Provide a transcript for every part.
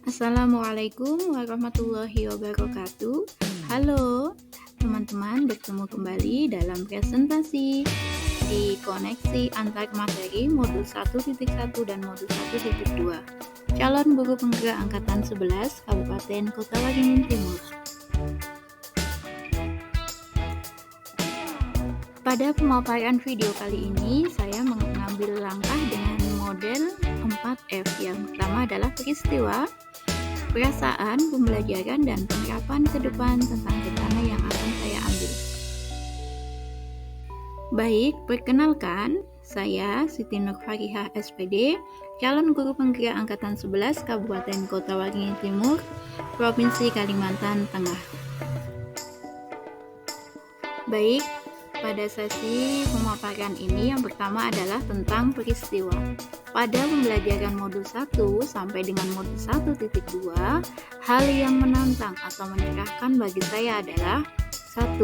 Assalamualaikum warahmatullahi wabarakatuh. Halo teman-teman, bertemu kembali dalam presentasi di koneksi antar materi modul 1.1 dan modul 1.2 calon guru penggerak angkatan 11 Kabupaten Kota Waringin Timur. Pada pemaparan video kali ini, saya mengambil langkah dengan model 4F. Yang pertama adalah peristiwa, perasaan, pembelajaran, dan penerapan ke depan tentang rencana yang akan saya ambil. Baik, perkenalkan, saya Siti Nurfarihah SPD, calon guru penggerak angkatan 11 Kabupaten Kota Waringin Timur, Provinsi Kalimantan Tengah. Baik, pada sesi pemaparan ini yang pertama adalah tentang peristiwa. Pada pembelajaran modul 1 sampai dengan modul 1.2, hal yang menantang atau menyerahkan bagi saya adalah 1.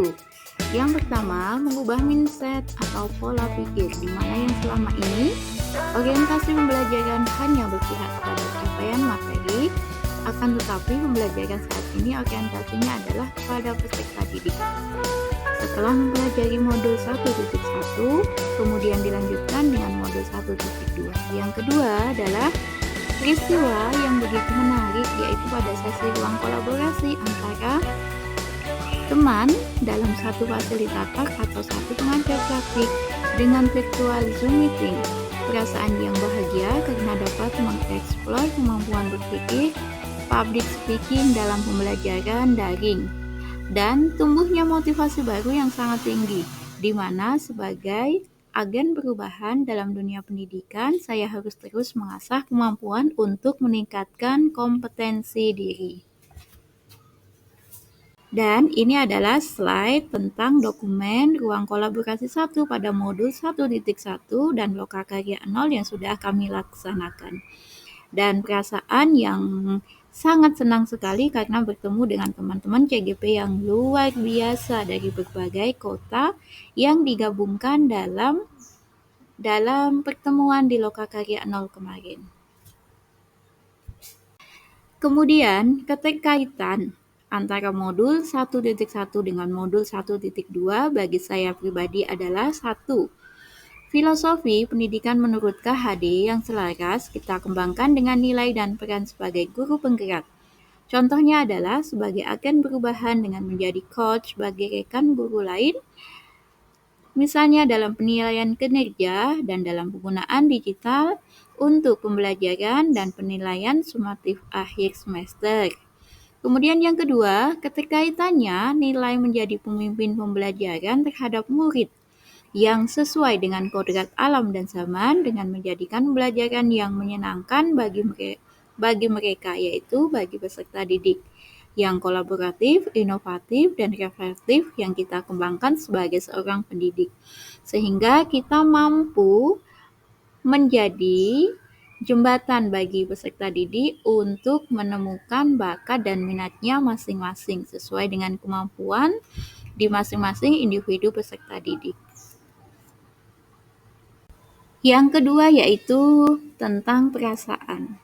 Yang pertama, mengubah mindset atau pola pikir, di mana yang selama ini orientasi pembelajaran hanya berpihak pada capaian materi, akan tetapi pembelajaran saat ini orientasinya adalah kepada peserta didik. Setelah mempelajari modul 1.1, kemudian dilanjutkan dengan modul 1.2. Yang kedua adalah peristiwa yang begitu menarik, yaitu pada sesi ruang kolaborasi antara teman dalam satu fasilitator atau satu pengajar praktik dengan virtual Zoom meeting. Perasaan yang bahagia karena dapat mengeksplor kemampuan berpikir, public speaking dalam pembelajaran daring, dan tumbuhnya motivasi baru yang sangat tinggi, di mana sebagai agen perubahan dalam dunia pendidikan, saya harus terus mengasah kemampuan untuk meningkatkan kompetensi diri. Dan ini adalah slide tentang dokumen ruang kolaborasi 1 pada modul 1.1 dan lokakarya 0 yang sudah kami laksanakan. Dan perasaan yang sangat senang sekali karena bertemu dengan teman-teman CGP yang luar biasa dari berbagai kota yang digabungkan dalam pertemuan di lokakarya 0 kemarin. Kemudian keterkaitan antara modul 1.1 dengan modul 1.2 bagi saya pribadi adalah 1. Filosofi pendidikan menurut KHD yang selaras kita kembangkan dengan nilai dan peran sebagai guru penggerak. Contohnya adalah sebagai agen perubahan dengan menjadi coach bagi rekan guru lain, misalnya dalam penilaian kinerja dan dalam penggunaan digital untuk pembelajaran dan penilaian sumatif akhir semester. Kemudian yang kedua, keterkaitannya nilai menjadi pemimpin pembelajaran terhadap murid yang sesuai dengan kodrat alam dan zaman dengan menjadikan pembelajaran yang menyenangkan bagi mereka, yaitu bagi peserta didik, yang kolaboratif, inovatif, dan reflektif yang kita kembangkan sebagai seorang pendidik. Sehingga kita mampu menjadi jembatan bagi peserta didik untuk menemukan bakat dan minatnya masing-masing sesuai dengan kemampuan di masing-masing individu peserta didik. Yang kedua yaitu tentang perasaan.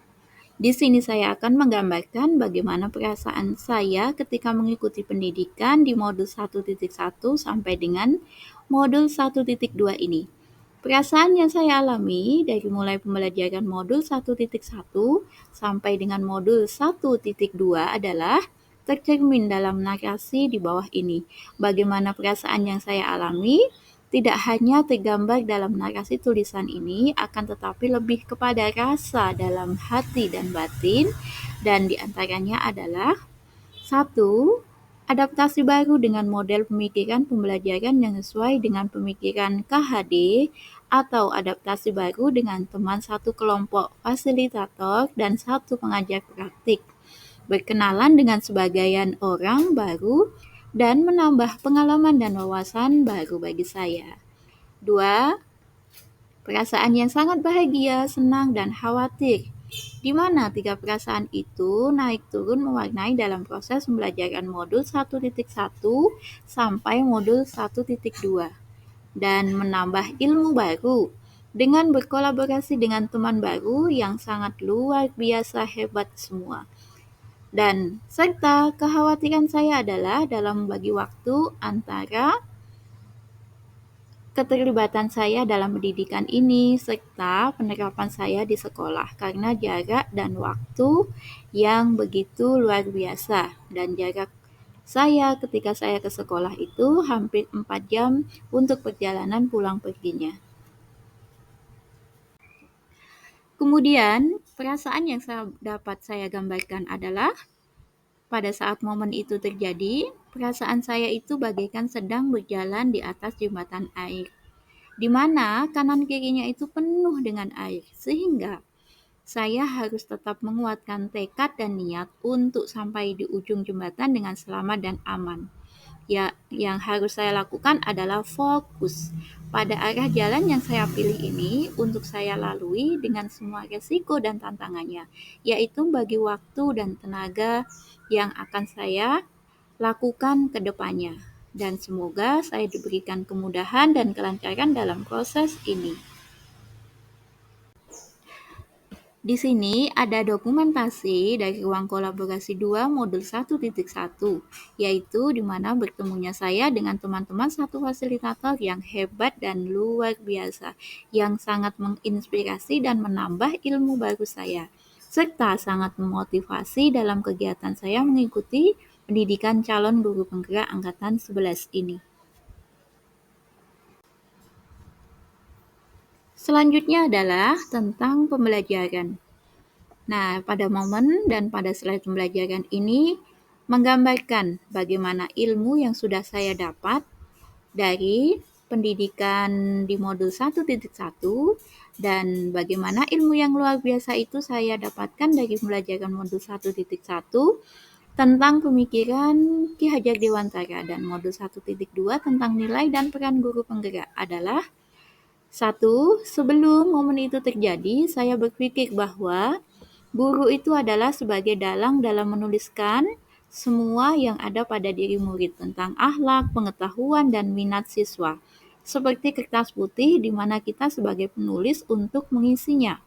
Di sini saya akan menggambarkan bagaimana perasaan saya ketika mengikuti pendidikan di modul 1.1 sampai dengan modul 1.2 ini. Perasaan yang saya alami dari mulai pembelajaran modul 1.1 sampai dengan modul 1.2 adalah tercermin dalam narasi di bawah ini. Bagaimana perasaan yang saya alami tidak hanya tergambar dalam narasi tulisan ini, akan tetapi lebih kepada rasa dalam hati dan batin, dan diantaranya adalah 1. Adaptasi baru dengan model pemikiran pembelajaran yang sesuai dengan pemikiran KHD atau adaptasi baru dengan teman satu kelompok fasilitator dan satu pengajar praktik. Berkenalan dengan sebagian orang baru dan menambah pengalaman dan wawasan baru bagi saya. 2. Perasaan yang sangat bahagia, senang, dan khawatir, di mana tiga perasaan itu naik turun mewarnai dalam proses pembelajaran modul 1.1 sampai modul 1.2 dan menambah ilmu baru dengan berkolaborasi dengan teman baru yang sangat luar biasa hebat semua. Dan serta kekhawatiran saya adalah dalam membagi waktu antara keterlibatan saya dalam pendidikan ini serta penerapan saya di sekolah karena jarak dan waktu yang begitu luar biasa dan jarak saya ketika saya ke sekolah itu hampir 4 jam untuk perjalanan pulang perginya. Kemudian, perasaan yang dapat saya gambarkan adalah pada saat momen itu terjadi, perasaan saya itu bagaikan sedang berjalan di atas jembatan air, di mana kanan kirinya itu penuh dengan air, sehingga saya harus tetap menguatkan tekad dan niat untuk sampai di ujung jembatan dengan selamat dan aman. Ya, yang harus saya lakukan adalah fokus pada arah jalan yang saya pilih ini untuk saya lalui dengan semua resiko dan tantangannya, yaitu bagi waktu dan tenaga yang akan saya lakukan ke depannya. Dan semoga saya diberikan kemudahan dan kelancaran dalam proses ini. Di sini ada dokumentasi dari ruang kolaborasi 2 modul 1.1, yaitu di mana bertemunya saya dengan teman-teman satu fasilitator yang hebat dan luar biasa, yang sangat menginspirasi dan menambah ilmu baru saya, serta sangat memotivasi dalam kegiatan saya mengikuti pendidikan calon guru penggerak angkatan 11 ini. Selanjutnya adalah tentang pembelajaran. Nah, pada momen dan pada slide pembelajaran ini menggambarkan bagaimana ilmu yang sudah saya dapat dari pendidikan di modul 1.1 dan bagaimana ilmu yang luar biasa itu saya dapatkan dari pembelajaran modul 1.1 tentang pemikiran Ki Hajar Dewantara dan modul 1.2 tentang nilai dan peran guru penggerak adalah satu, sebelum momen itu terjadi, saya berpikir bahwa guru itu adalah sebagai dalang dalam menuliskan semua yang ada pada diri murid tentang akhlak, pengetahuan, dan minat siswa. Seperti kertas putih di mana kita sebagai penulis untuk mengisinya.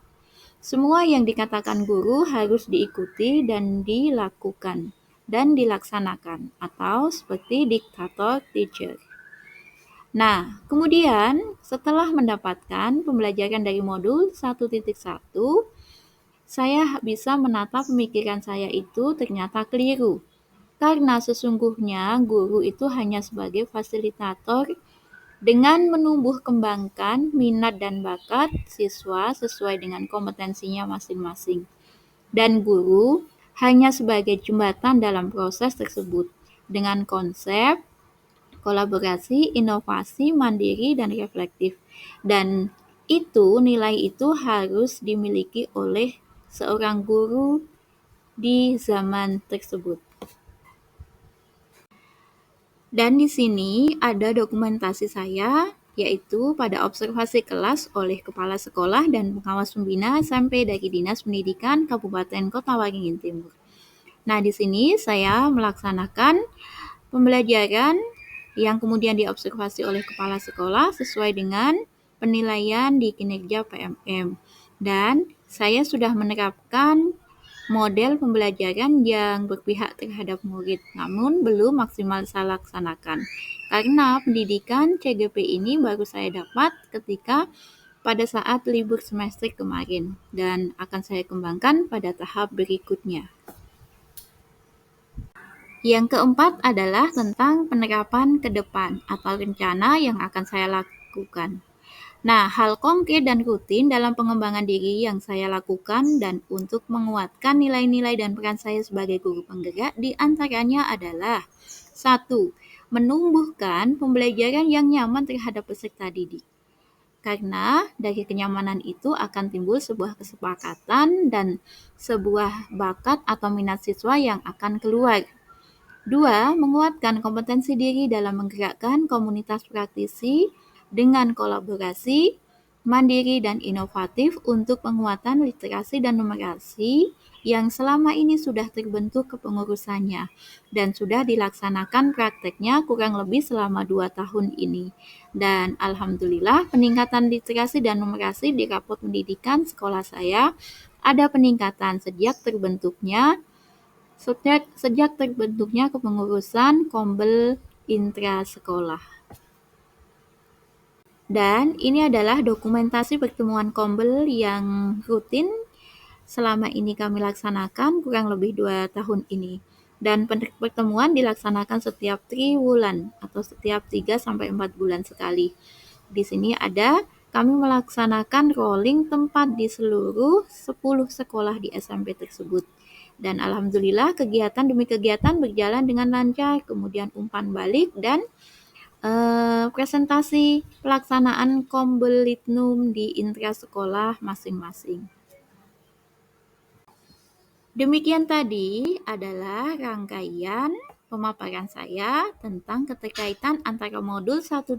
Semua yang dikatakan guru harus diikuti dan dilakukan dan dilaksanakan atau seperti diktator teacher. Nah, kemudian setelah mendapatkan pembelajaran dari modul 1.1, saya bisa menata pemikiran saya itu ternyata keliru. Karena sesungguhnya guru itu hanya sebagai fasilitator dengan menumbuh kembangkan minat dan bakat siswa sesuai dengan kompetensinya masing-masing. Dan guru hanya sebagai jembatan dalam proses tersebut dengan konsep kolaborasi, inovasi, mandiri, dan reflektif. Dan itu nilai itu harus dimiliki oleh seorang guru di zaman tersebut. Dan di sini ada dokumentasi saya, yaitu pada observasi kelas oleh Kepala Sekolah dan Pengawas Pembina sampai dari Dinas Pendidikan Kabupaten Kota Waringin Timur. Nah, di sini saya melaksanakan pembelajaran yang kemudian diobservasi oleh kepala sekolah sesuai dengan penilaian di kinerja PMM. Dan saya sudah menerapkan model pembelajaran yang berpihak terhadap murid, namun belum maksimal saya laksanakan. Karena pendidikan CGP ini baru saya dapat ketika pada saat libur semester kemarin dan akan saya kembangkan pada tahap berikutnya. Yang keempat adalah tentang penerapan ke depan atau rencana yang akan saya lakukan. Nah, hal konkret dan rutin dalam pengembangan diri yang saya lakukan dan untuk menguatkan nilai-nilai dan peran saya sebagai guru penggerak di antaranya adalah 1. Menumbuhkan pembelajaran yang nyaman terhadap peserta didik. Karena dari kenyamanan itu akan timbul sebuah kesepakatan dan sebuah bakat atau minat siswa yang akan keluar. 2. Menguatkan kompetensi diri dalam menggerakkan komunitas praktisi dengan kolaborasi, mandiri, dan inovatif untuk penguatan literasi dan numerasi yang selama ini sudah terbentuk kepengurusannya dan sudah dilaksanakan prakteknya kurang lebih selama 2 tahun ini. Dan alhamdulillah peningkatan literasi dan numerasi di rapot pendidikan sekolah saya ada peningkatan sejak terbentuknya sejak terbentuknya kepengurusan Kombel Intra Sekolah. Dan ini adalah dokumentasi pertemuan Kombel yang rutin selama ini kami laksanakan kurang lebih 2 tahun ini. Dan pertemuan dilaksanakan setiap triwulan atau setiap 3 sampai 4 bulan sekali. Di sini ada kami melaksanakan rolling tempat di seluruh 10 sekolah di SMP tersebut. Dan alhamdulillah kegiatan demi kegiatan berjalan dengan lancar, kemudian umpan balik dan presentasi pelaksanaan Kombelitnum di intra sekolah masing-masing. Demikian tadi adalah rangkaian pemaparan saya tentang keterkaitan antara modul 1.1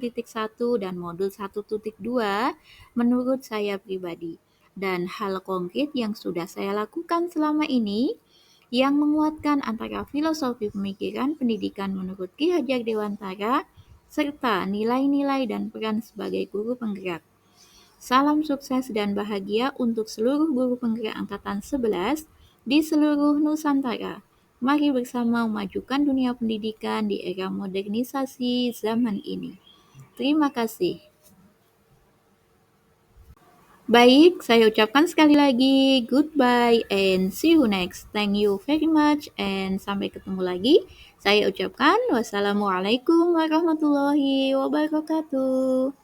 dan modul 1.2 menurut saya pribadi. Dan hal konkret yang sudah saya lakukan selama ini yang menguatkan antara filosofi pemikiran pendidikan menurut Ki Hajar Dewantara serta nilai-nilai dan peran sebagai guru penggerak. Salam sukses dan bahagia untuk seluruh guru penggerak Angkatan 11 di seluruh Nusantara. Mari bersama memajukan dunia pendidikan di era modernisasi zaman ini. Terima kasih. Baik, saya ucapkan sekali lagi goodbye and see you next. Thank you very much and sampai ketemu lagi. Saya ucapkan wassalamualaikum warahmatullahi wabarakatuh.